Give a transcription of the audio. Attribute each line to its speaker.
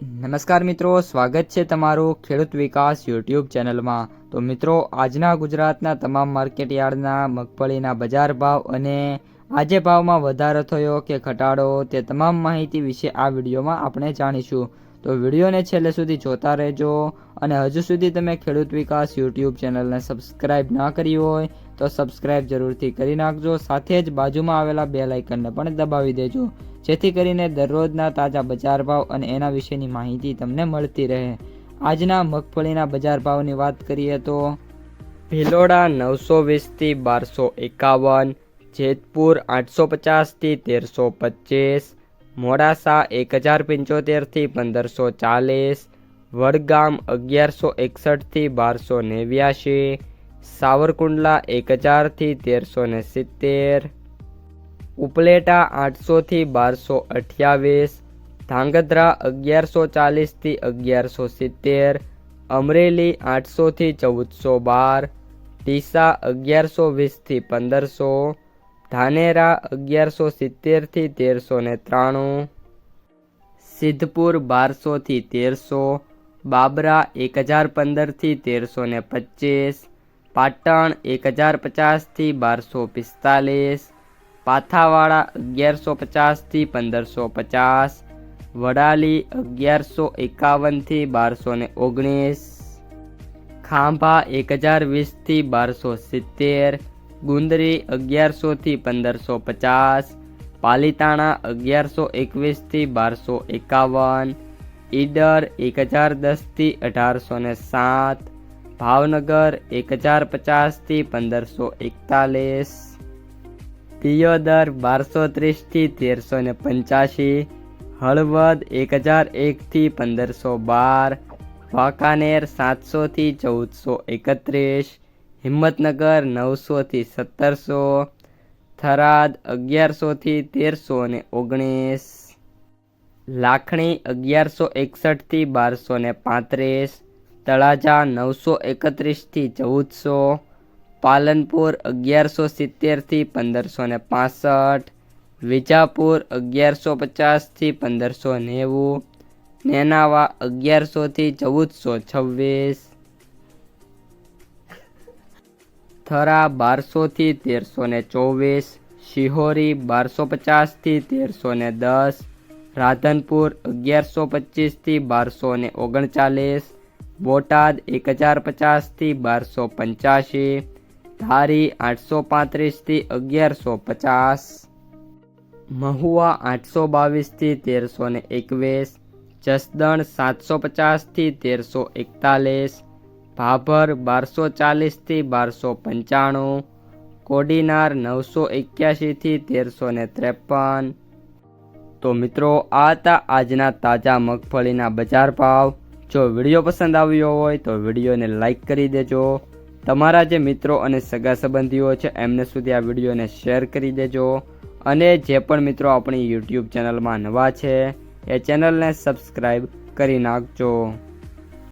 Speaker 1: નમસ્કાર મિત્રો, સ્વાગત છે તમારું ખેડૂત વિકાસ યુટ્યુબ ચેનલમાં। તો મિત્રો, આજના ગુજરાતના તમામ માર્કેટયાર્ડના મગફળીના બજાર ભાવ અને આજે ભાવમાં વધારો થયો કે ઘટાડો તે તમામ માહિતી વિશે આ વિડીયોમાં આપણે જાણીશું। તો વિડીયોને છેલ્લે સુધી જોતા રહેજો અને હજુ સુધી તમે ખેડૂત વિકાસ યુટ્યુબ ચેનલને સબસ્ક્રાઇબ ના કરી હોય તો સબસ્ક્રાઇબ જરૂરથી કરી નાખજો, સાથે જ બાજુમાં આવેલા બેલ આઇકનને પણ દબાવી દેજો, જેથી કરીને દરરોજના તાજા બજાર ભાવ અને એના વિશેની માહિતી તમને મળતી રહે। આજના મગફળીના બજાર ભાવની વાત કરીએ તો ભિલોડા 920 થી 1251, જેતપુર 850 થી 1325, મોડાસા 1075 થી 1540, વડગામ 1161 થી 1289, સાવરકુંડલા 1000 થી 1370, ઉપલેટા 800 થી 1228, ધાંગધ્રા 1140 થી 1170, અમરેલી 800 થી 1412, ડીસા 1120 થી 1500, ધાનેરા 1170 થી 1393, સિદ્ધપુર 1200 થી 1300, બાબરા 1015 થી 1325, પાટણ 1050 થી 1245, પાથાવાડા 1150 થી 1550, વડાલી 1151 થી 1219, ખાંભા 1020 થી 1270, ગુંદરી 1100 થી 1550, પાલીતાણા 1121 થી 1251, ઈડર 1010 થી 1807, ભાવનગર 1050 થી 1541, દિયોદર 1230 થી 1385, હળવદ 1001 થી 1512, વાંકાનેર 700 થી 1431, હિંમતનગર 900 થી 1700, થરાદ 1100 થી 1319, લાખણી 1161 થી 1235, તળાજા 931 થી 1400, પાલનપુર 1170 થી 1565, વિજાપુર 1150 થી 1590, નેનાવા 1100 થી 1426, થરા 1200 થી 1324, શિહોરી 1250 થી 1310, રાધનપુર 1125 થી 1239, બોટાદ 1050 થી 1285, ધારી 835 થી 1150, મહુવા 822 થી 1321, જસદણ 750 થી 1341, ભાભર 1240 થી 1295, કોડીનાર 981 થી 1353। તો મિત્રો, આ હતા આજના તાજા મગફળીના બજાર ભાવ। જો વિડીયો પસંદ આવ્યો હોય તો વિડીયોને લાઈક કરી દેજો, તમારા જે મિત્રો અને સગા સંબંધીઓ છે એમને સુધી આ વિડીયોને શેર કરી દેજો, અને જે પણ મિત્રો આપણી યુટ્યુબ ચેનલમાં નવા છે એ ચેનલને સબસ્ક્રાઈબ કરી નાખજો।